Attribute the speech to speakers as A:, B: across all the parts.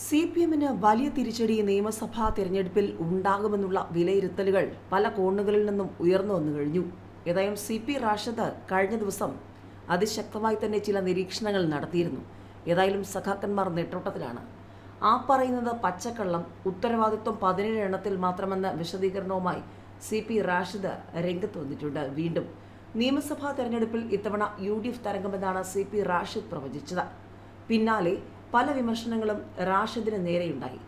A: CPM-ന് വലിയ തിരിച്ചടി നിയമസഭാ തെരഞ്ഞെടുപ്പിൽ ഉണ്ടാകുമെന്നുള്ള വിലയിരുത്തലുകൾ പല കോണുകളിൽ നിന്നും ഉയർന്നു വന്നു കഴിഞ്ഞു. ഏതായാലും CP റാഷിദ് കഴിഞ്ഞ ദിവസം അതിശക്തമായി തന്നെ ചില നിരീക്ഷണങ്ങൾ നടത്തിയിരുന്നു. ഏതായാലും സഖാക്കന്മാർ നെട്ടോട്ടത്തിലാണ്. ആ പറയുന്നത് പച്ചക്കള്ളം, ഉത്തരവാദിത്വം 17 എണ്ണത്തിൽ മാത്രമെന്ന വിശദീകരണവുമായി CP റാഷിദ് രംഗത്ത് വന്നിട്ടുണ്ട്. വീണ്ടും നിയമസഭാ തെരഞ്ഞെടുപ്പിൽ ഇത്തവണ UDF തരംഗമെന്നാണ് CP റാഷിദ് പ്രവചിച്ചത്. പിന്നാലെ പല വിമർശനങ്ങളും റാഷിദിന് നേരെയുണ്ടായി.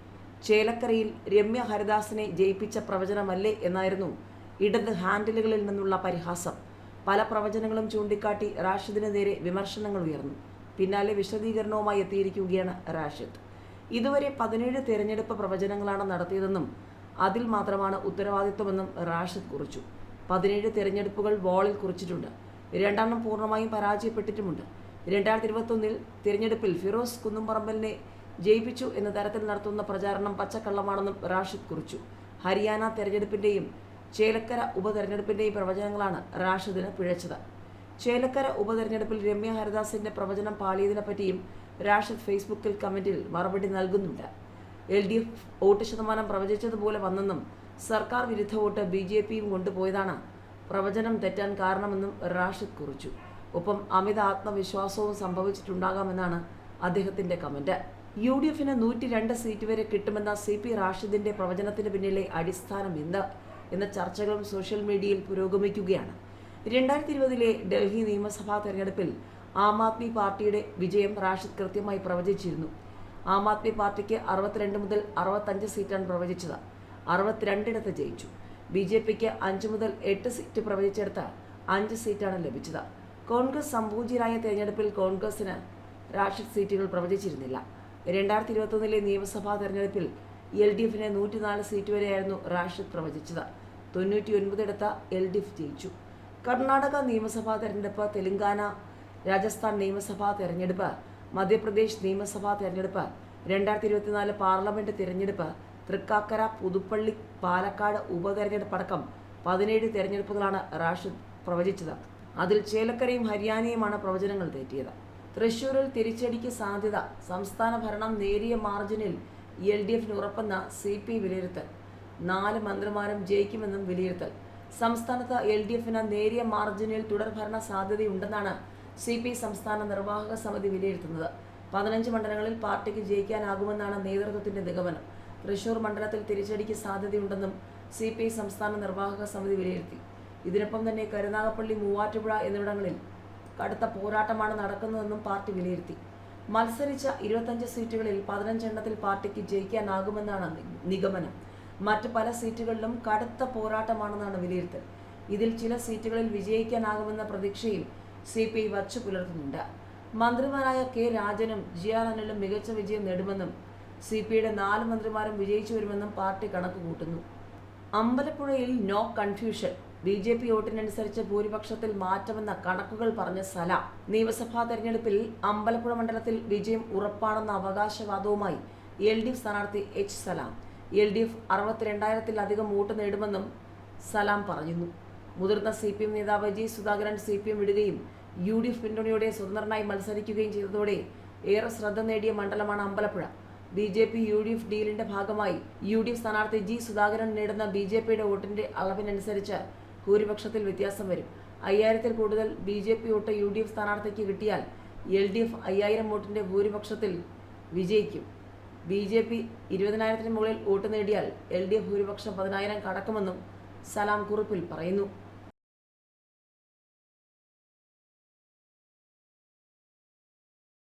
A: ചേലക്കരയിൽ രമ്യ ഹരിദാസിനെ ജയിപ്പിച്ച പ്രവചനമല്ലേ എന്നായിരുന്നു ഇടത് ഹാൻഡിലുകളിൽ നിന്നുള്ള പരിഹാസം. പല പ്രവചനങ്ങളും ചൂണ്ടിക്കാട്ടി റാഷിദിന് നേരെ വിമർശനങ്ങൾ ഉയർന്നു. പിന്നാലെ വിശദീകരണവുമായി എത്തിയിരിക്കുകയാണ് റാഷിദ്. ഇതുവരെ 17 തെരഞ്ഞെടുപ്പ് പ്രവചനങ്ങളാണ് നടത്തിയതെന്നും അതിൽ മാത്രമാണ് ഉത്തരവാദിത്വമെന്നും റാഷിദ് കുറിച്ചു. 17 തെരഞ്ഞെടുപ്പുകൾ വാളിൽ കുറിച്ചിട്ടുണ്ട്. 2 പൂർണ്ണമായും പരാജയപ്പെട്ടിട്ടുമുണ്ട്. 2021 തിരഞ്ഞെടുപ്പിൽ ഫിറോസ് കുന്നുംപറമ്പലിനെ ജയിപ്പിച്ചു എന്ന തരത്തിൽ നടത്തുന്ന പ്രചാരണം പച്ചക്കള്ളമാണെന്നും റാഷിദ് കുറിച്ചു. ഹരിയാന തെരഞ്ഞെടുപ്പിന്റെയും ചേലക്കര ഉപതെരഞ്ഞെടുപ്പിന്റെയും പ്രവചനങ്ങളാണ് റാഷിദിന് പിഴച്ചത്. ചേലക്കര ഉപതെരഞ്ഞെടുപ്പിൽ രമ്യ ഹരിദാസിന്റെ പ്രവചനം പാളിയതിനെപ്പറ്റിയും റാഷിദ് ഫേസ്ബുക്കിൽ കമന്റിൽ മറുപടി നൽകുന്നുണ്ട്. LDF വോട്ട് ശതമാനം പ്രവചിച്ചതുപോലെ വന്നെന്നും സർക്കാർ വിരുദ്ധ വോട്ട് BJPയും കൊണ്ടുപോയതാണ് പ്രവചനം തെറ്റാൻ കാരണമെന്നും റാഷിദ് കുറിച്ചു. ഒപ്പം അമിത ആത്മവിശ്വാസവും സംഭവിച്ചിട്ടുണ്ടാകാമെന്നാണ് അദ്ദേഹത്തിന്റെ കമന്റ്. UDFന് 102 സീറ്റ് വരെ കിട്ടുമെന്ന CP റാഷിദിന്റെ പ്രവചനത്തിന് പിന്നിലെ അടിസ്ഥാനം എന്ന ചർച്ചകളും സോഷ്യൽ മീഡിയയിൽ പുരോഗമിക്കുകയാണ്. 2020 ഡൽഹി നിയമസഭാ തെരഞ്ഞെടുപ്പിൽ ആം ആദ്മി പാർട്ടിയുടെ വിജയം റാഷിദ് കൃത്യമായി പ്രവചിച്ചിരുന്നു. ആം ആദ്മി പാർട്ടിക്ക് 62 മുതൽ 65 സീറ്റാണ് പ്രവചിച്ചത്. 62 ജയിച്ചു. BJPക്ക് 5 മുതൽ 8 സീറ്റ് പ്രവചിച്ചെടുത്ത് 5 സീറ്റാണ് ലഭിച്ചത്. കോൺഗ്രസ് സംപൂജ്യരായ തെരഞ്ഞെടുപ്പിൽ കോൺഗ്രസിന് റാഷിദ് സീറ്റുകൾ പ്രവചിച്ചിരുന്നില്ല. 2021 നിയമസഭാ തെരഞ്ഞെടുപ്പിൽ LDFന് 104 സീറ്റ് വരെയായിരുന്നു റാഷിദ് പ്രവചിച്ചത്. 99 LDF ജയിച്ചു. കർണാടക നിയമസഭാ തെരഞ്ഞെടുപ്പ്, തെലങ്കാന, രാജസ്ഥാൻ നിയമസഭാ തെരഞ്ഞെടുപ്പ്, മധ്യപ്രദേശ് നിയമസഭാ തെരഞ്ഞെടുപ്പ്, 2024 പാർലമെന്റ് തിരഞ്ഞെടുപ്പ്, തൃക്കാക്കര, പുതുപ്പള്ളി, പാലക്കാട് ഉപതെരഞ്ഞെടുപ്പടക്കം 17 തെരഞ്ഞെടുപ്പുകളാണ് റാഷിദ് പ്രവചിച്ചത്. അതിൽ ചേലക്കരയും ഹരിയാനയുമാണ് പ്രവചനങ്ങൾ തെറ്റിയത്. തൃശൂരിൽ തിരിച്ചടിക്ക് സാധ്യത. സംസ്ഥാന ഭരണം നേരിയ മാർജിനിൽ LDFന് ഉറപ്പെന്ന CP വിലയിരുത്തൽ. 4 മന്ത്രിമാരും ജയിക്കുമെന്നും വിലയിരുത്തൽ. സംസ്ഥാനത്ത് LDFന് നേരിയ മാർജിനിൽ തുടർഭരണ സാധ്യതയുണ്ടെന്നാണ് CP സംസ്ഥാന നിർവാഹക സമിതി വിലയിരുത്തുന്നത്. 15 മണ്ഡലങ്ങളിൽ പാർട്ടിക്ക് ജയിക്കാനാകുമെന്നാണ് നേതൃത്വത്തിന്റെ നിഗമനം. തൃശൂർ മണ്ഡലത്തിൽ തിരിച്ചടിക്ക് സാധ്യതയുണ്ടെന്നും CP സംസ്ഥാന നിർവാഹക സമിതി വിലയിരുത്തി. ഇതിനൊപ്പം തന്നെ കരുനാഗപ്പള്ളി, മൂവാറ്റുപുഴ എന്നിവിടങ്ങളിൽ കടുത്ത പോരാട്ടമാണ് നടക്കുന്നതെന്നും പാർട്ടി വിലയിരുത്തി. മത്സരിച്ച 25 സീറ്റുകളിൽ 15 എണ്ണത്തിൽ പാർട്ടിക്ക് ജയിക്കാനാകുമെന്നാണ് നിഗമനം. മറ്റ് പല സീറ്റുകളിലും കടുത്ത പോരാട്ടമാണെന്നാണ് വിലയിരുത്തൽ. ഇതിൽ ചില സീറ്റുകളിൽ വിജയിക്കാനാകുമെന്ന പ്രതീക്ഷയിൽ CP വച്ചു പുലർത്തുന്നുണ്ട്. മന്ത്രിമാരായ K രാജനും GR അനിലും മികച്ച വിജയം നേടുമെന്നും CPയുടെ 4 മന്ത്രിമാരും വിജയിച്ചു വരുമെന്നും പാർട്ടി കണക്ക് കൂട്ടുന്നു. അമ്പലപ്പുഴയിൽ നോ കൺഫ്യൂഷൻ. BJP വോട്ടിനനുസരിച്ച് ഭൂരിപക്ഷത്തിൽ മാറ്റമെന്ന കണക്കുകൾ പറഞ്ഞ സലാം. നിയമസഭാ തെരഞ്ഞെടുപ്പിൽ അമ്പലപ്പുഴ മണ്ഡലത്തിൽ വിജയം ഉറപ്പാണെന്ന അവകാശവാദവുമായി LDF സ്ഥാനാർത്ഥി H സലാം. LDF 62,000-ത്തിലധികം വോട്ട് നേടുമെന്നും സലാം പറയുന്നു. മുതിർന്ന CPM നേതാവ് G സുധാകരൻ CPM വിടുകയും UDF പിന്തുണയോടെ സ്വതന്ത്രനായി മത്സരിക്കുകയും ചെയ്തതോടെ ഏറെ ശ്രദ്ധ നേടിയ മണ്ഡലമാണ് അമ്പലപ്പുഴ. BJP UDF ഡീലിന്റെ ഭാഗമായി UDF സ്ഥാനാർത്ഥി G സുധാകരൻ നേടുന്ന BJPയുടെ വോട്ടിന്റെ അളവിനനുസരിച്ച് ഭൂരിപക്ഷത്തിൽ വ്യത്യാസം വരും. 5000-ൽ കൂടുതൽ BJP വോട്ട് UDF സ്ഥാനാർത്ഥിക്ക് കിട്ടിയാൽ LDF 5000 വോട്ടിന്റെ ഭൂരിപക്ഷത്തിൽ വിജയിക്കും. BJP 20,000-ന് മുകളിൽ വോട്ട് നേടിയാൽ LDF ഭൂരിപക്ഷം 10,000 കടക്കുമെന്നും സലാം കുറിപ്പിൽ പറയുന്നു.